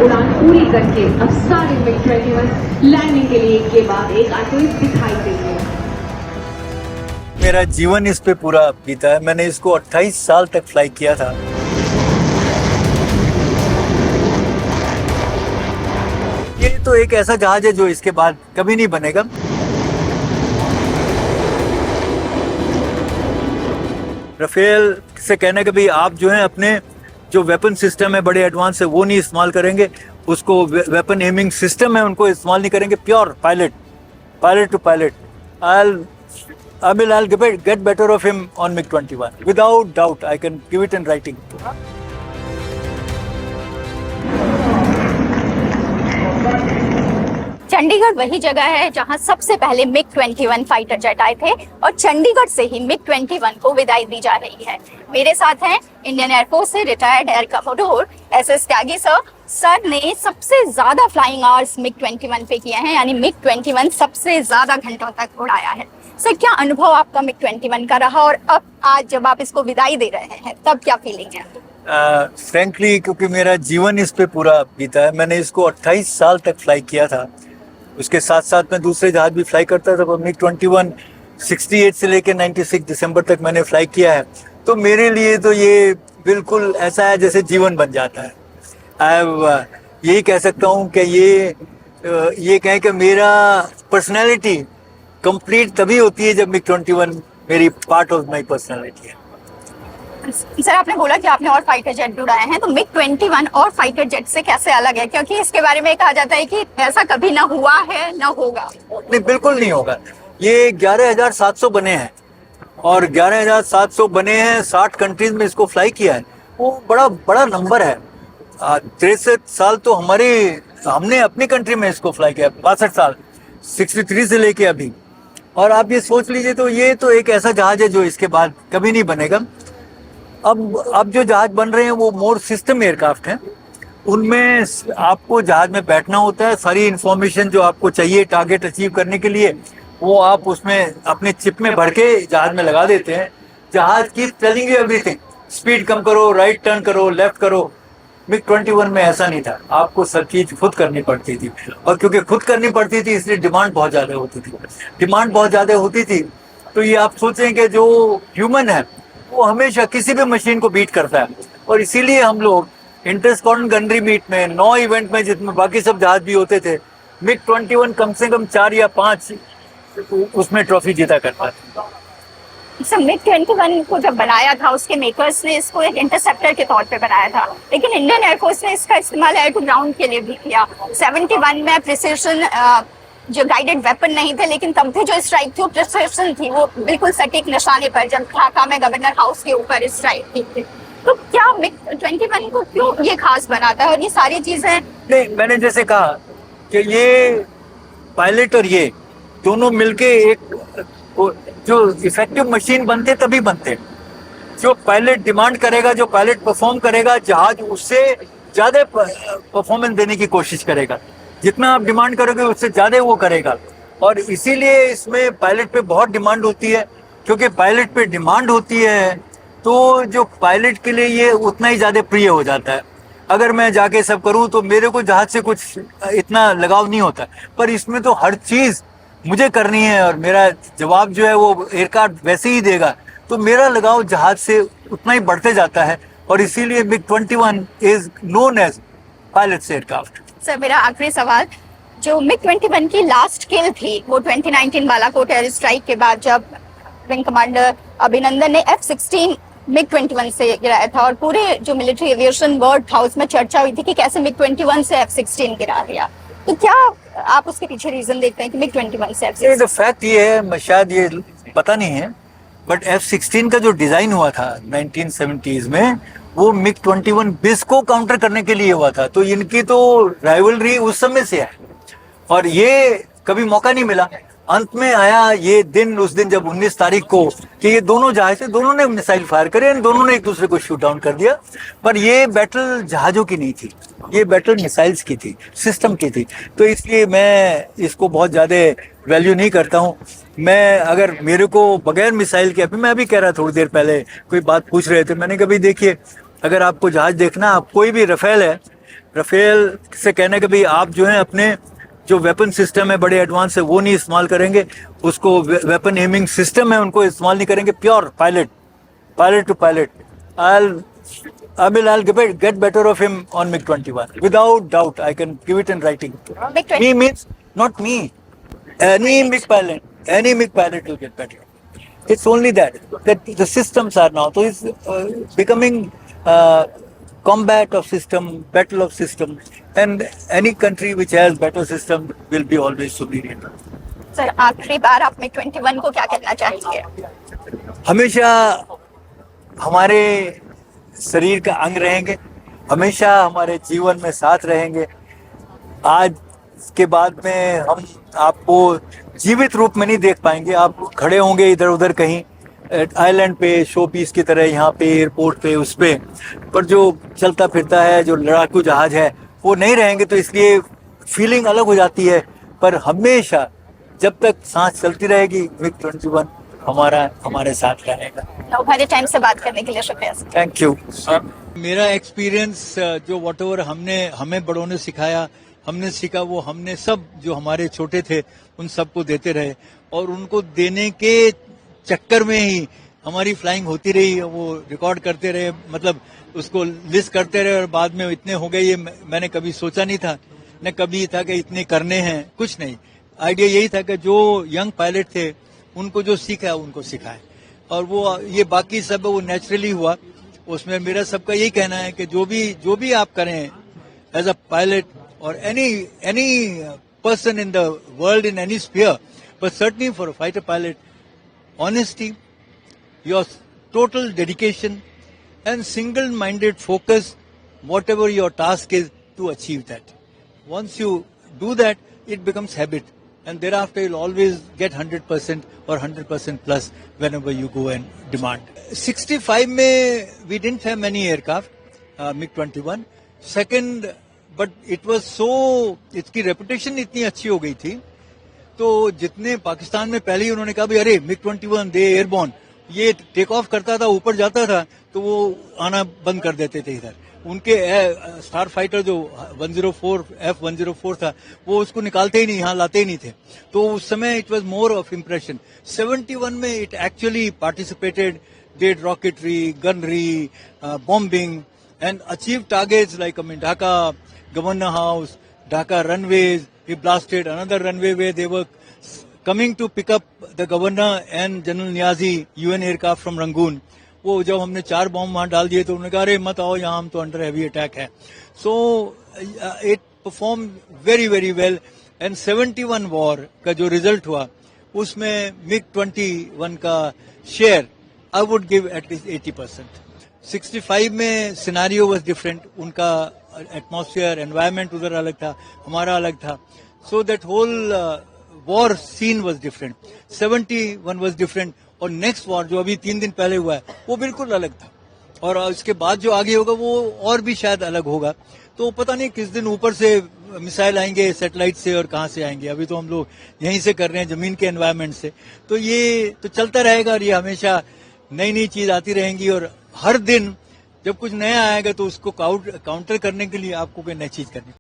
उड़ान पूरी करके अब सारे MiG-21 लैंडिंग के लिए एक के बाद एक आते हुए दिखाई देंगे। मेरा जीवन इस पे पूरा बीता है। मैंने इसको 28 साल तक फ्लाई किया था। ये तो एक ऐसा जहाज है जो इसके बाद कभी नहीं बनेगा। राफेल से कहने के भी आप जो है अपने जो वेपन सिस्टम है बड़े एडवांस है वो नहीं इस्तेमाल करेंगे, उसको वेपन एमिंग सिस्टम है उनको इस्तेमाल नहीं करेंगे। Pure pilot to pilot I'll get better of him on MiG-21 without doubt. I can give it in writing. Chandigarh वही जगह है जहां सबसे पहले MiG-21 फाइटर जेट आए थे और चंडीगढ़ से ही MiG-21 को विदाई दी जा रही है। मेरे साथ हैं इंडियन एयरफोर्स से रिटायर्ड एयर कमोडोर SS त्यागी सर। सर ने सबसे ज्यादा फ्लाइंग आवर्स MiG-21 पे किए हैं, यानी MiG-21 सबसे ज्यादा घंटों तक उड़ाया है। सर, क्या अनुभव आपका MiG-21 का रहा और अब आज जब आप इसको विदाई दे रहे हैं तब क्या फीलिंग है? फ्रैंकली क्योंकि मेरा जीवन इस पे पूरा बीता है। मैंने इसको 28 साल तक फ्लाई किया था। उसके साथ साथ मैं दूसरे जहाज भी फ्लाई करता था। MiG-21 68 से लेकर 96 दिसंबर तक मैंने फ्लाई किया है। तो मेरे लिए तो ये बिल्कुल ऐसा है जैसे जीवन बन जाता है। यही कह सकता हूँ कि ये कहें कि मेरा पर्सनैलिटी कंप्लीट तभी होती है जब MiG-21 मेरी पार्ट ऑफ माई पर्सनैलिटी है। सर, आपने बोला कि आपने और फाइटर जेट उड़ाए हैं, तो MiG-21 और फाइटर जेट से कैसे अलग है? क्योंकि इसके बारे में कहा जाता है कि ऐसा कभी ना हुआ है ना होगा। नहीं, बिल्कुल नहीं होगा। ये 11,700 बने हैं और 11,700 बने हैं, 60 कंट्रीज में इसको फ्लाई किया है। वो बड़ा नंबर है। 63 साल तो हमने अपनी कंट्री में इसको फ्लाई किया, 62 साल 63 से लेके अभी। और आप ये सोच लीजिए, तो ये तो एक ऐसा जहाज है जो इसके बाद कभी नहीं बनेगा। अब जो जहाज बन रहे हैं वो मोर सिस्टम एयरक्राफ्ट हैं। उनमें आपको जहाज में बैठना होता है, सारी इंफॉर्मेशन जो आपको चाहिए टारगेट अचीव करने के लिए वो आप उसमें अपने चिप में भर के जहाज में लगा देते हैं। जहाज की टेलिंग यू एवरीथिंग, स्पीड कम करो, राइट टर्न करो, लेफ्ट करो। MiG-21 में ऐसा नहीं था, आपको सब चीज खुद करनी पड़ती थी। और क्योंकि खुद करनी पड़ती थी इसलिए डिमांड बहुत ज्यादा होती थी। तो ये आप सोचें कि जो ह्यूमन है वो हमेशा किसी भी मशीन को बीट करता है। और इसीलिए हम लोग इंटर स्क्वाड्रन गनरी मीट में 9 इवेंट में जिसमें बाकी सब जहाज भी होते थे, MiG-21 कम से कम 4 या 5 उसमें ट्रॉफी जीता करता था। MiG-21 को जब बनाया था उसके मेकर्स ने इसको एक इंटरसेप्टर के तौर पे बनाया था, लेकिन इंडियन एयरफोर्स ने इसका इस्तेमाल एयर टू ग्राउंड के लिए भी किया। 71 में प्रिसिशन जो गाइडेड वेपन नहीं थे, लेकिन तब भी जो स्ट्राइक थी वो प्रिसिशन थी, वो बिल्कुल सटीक निशाने पर, जब ढाका में गवर्नर हाउस के ऊपर स्ट्राइक थी। तो क्या MiG-21 को क्यों ये खास बनाता है और ये सारी चीजें? नहीं, मैंने जैसे कहा कि ये पायलट और ये दोनों मिलके एक जो इफेक्टिव मशीन बनते तभी बनते। जो पायलट डिमांड करेगा, जो पायलट परफॉर्म करेगा, जहाज उससे ज्यादा परफॉर्मेंस देने की कोशिश करेगा। जितना आप डिमांड करोगे उससे ज्यादा वो करेगा। और इसीलिए इसमें पायलट पे बहुत डिमांड होती है। क्योंकि पायलट पे डिमांड होती है तो जो पायलट के लिए ये उतना ही ज्यादा प्रिय हो जाता है। अगर मैं जाके सब करूं तो मेरे को जहाज से कुछ इतना लगाव नहीं होता, पर इसमें तो हर चीज मुझे करनी है और मेरा जवाब जो है वो एयरक्राफ्ट वैसे ही देगा। तो मेरा लगाव जहाज से उतना ही बढ़ते जाता है और इसीलिए MiG-21 is known as pilots aircraft. Sir, मेरा आखिरी सवाल, जो MiG-21 की लास्ट किल थी वो 2019 बालाकोट एयर स्ट्राइक के बाद, जब विंग कमांडर अभिनंदन ने F-16 MiG-21 से गिराया था और पूरे जो मिलिट्री एविएशन वर्ल्ड था उसमें चर्चा हुई थी कि कैसे MiG-21 से F-16 गिरा दिया। तो क्या आप उसके पीछे रीजन देखते हैं कि MiG-21 से F-16? तो फैक्ट ये है, शायद ये पता नहीं है, बट F-16 का जो डिजाइन हुआ था 1970s में वो MiG-21 बिस को काउंटर करने के लिए हुआ था। तो इनकी तो राइवलरी उस समय से है और ये कभी मौका नहीं मिला। अंत में आया ये दिन, उस दिन जब 19 तारीख को कि ये दोनों जहाज थे, दोनों ने मिसाइल फायर करे, दोनों ने एक दूसरे को शूट डाउन कर दिया। पर ये बैटल जहाजों की नहीं थी, ये बैटल मिसाइल्स की थी, सिस्टम की थी। तो इसलिए मैं इसको बहुत ज़्यादा वैल्यू नहीं करता हूँ। मैं अगर मेरे को बगैर मिसाइल के, अभी मैं अभी कह रहा थोड़ी देर पहले कोई बात पूछ रहे थे, मैंने कभी देखिए अगर आपको जहाज देखना, आप कोई भी राफेल है, राफेल से कहने के भी आप जो है अपने जो वेपन सिस्टम है बड़े एडवांस है वो नहीं इस्तेमाल करेंगे, उसको वेपन एमिंग सिस्टम है उनको इस्तेमाल नहीं करेंगे, pure pilot to pilot. I'll get better of him on MiG-21 without doubt. I can give it in writing. MiG-21 Me means not me. Any MiG pilot will get better. It's only that the systems are now. So it's becoming combat of system, battle of system, and any country which has better system will be always superior. Sir आखिरी बार आप MiG-21 को क्या कहना चाहेंगे? हमेशा हमारे शरीर का अंग रहेंगे, हमेशा हमारे जीवन में साथ रहेंगे। आज के बाद में हम आपको जीवित रूप में नहीं देख पाएंगे, आप खड़े होंगे इधर उधर कहीं आइलैंड पे शो पीस की तरह, यहाँ पे एयरपोर्ट पे उस पे, पर जो चलता फिरता है जो लड़ाकू जहाज है वो नहीं रहेंगे, तो इसलिए फीलिंग अलग हो जाती है। पर हमेशा जब तक सांस चलती रहेगी MiG-21 हमारे साथ रहेगा। हमारे टाइम से बात करने के लिए शुक्रिया सर। Thank you. मेरा एक्सपीरियंस जो वॉटएवर हमें बड़ों ने सिखाया, हमने सीखा, वो हमने सब जो हमारे छोटे थे उन सबको देते रहे, और उनको देने के चक्कर में ही हमारी फ्लाइंग होती रही। वो रिकॉर्ड करते रहे, मतलब उसको लिस्ट करते रहे, और बाद में इतने हो गए ये मैंने कभी सोचा नहीं था, न कभी था कि इतने करने हैं, कुछ नहीं। आइडिया यही था कि जो यंग पायलट थे उनको जो सीखा है उनको सिखाए, और वो ये बाकी सब वो नेचुरली हुआ। उसमें मेरा सबका यही कहना है कि जो भी आप करें एज अ पायलट और any person in the world in any sphere, but certainly for a fighter pilot, honesty, your total dedication and single minded focus, whatever your task is, to achieve that. Once you do that, it becomes habit, and thereafter you'll always get 100% or 100% plus whenever you go and demand. 65 में we didn't have many aircraft, MiG-21. Second, but it was so, इसकी reputation इतनी अच्छी हो गई थी, तो जितने पाकिस्तान में पहले ही उन्होंने कहा भी अरे MiG-21 दे एयरबॉर्न, ये टेक ऑफ करता था, ऊपर जाता था, तो वो आना बंद कर देते थे इधर। उनके स्टार फाइटर जो F-104 था, वो उसको निकालते ही नहीं, यहाँ लाते ही नहीं थे। तो उस समय it was more of impression. 71 में it actually participated, did rocketry, gunnery, bombing and achieve targets like Dhaka governor house, Dhaka runways. He blasted another runway where they were coming to pick up the governor and General Niazi UN aircraft from Rangoon. वो जब हमने 4 bomb वहां डाल दिए तो उन्होंने कहा अरे मत आओ यहाँ, हम तो अंडर हैवी अटैक है। So it perform very very well. And 71 war का जो रिजल्ट हुआ उसमें MiG-21 का share I would give at least 80%। 65 में सिनारियो वाज डिफरेंट, उनका एटमॉस्फेयर एनवायरमेंट उधर अलग था, हमारा अलग था। So that whole war scene was different. 71 was different, और नेक्स्ट वॉर जो अभी 3 दिन पहले हुआ है वो बिल्कुल अलग था, और उसके बाद जो आगे होगा वो और भी शायद अलग होगा। तो पता नहीं किस दिन ऊपर से मिसाइल आएंगे सैटेलाइट से और कहां से आएंगे। अभी तो हम लोग यहीं से कर रहे हैं, जमीन के एनवायरमेंट से। तो ये तो चलता रहेगा, और ये हमेशा नई नई चीज आती रहेंगी, और हर दिन जब कुछ नया आएगा तो उसको काउंटर करने के लिए आपको कोई नई चीज करनी।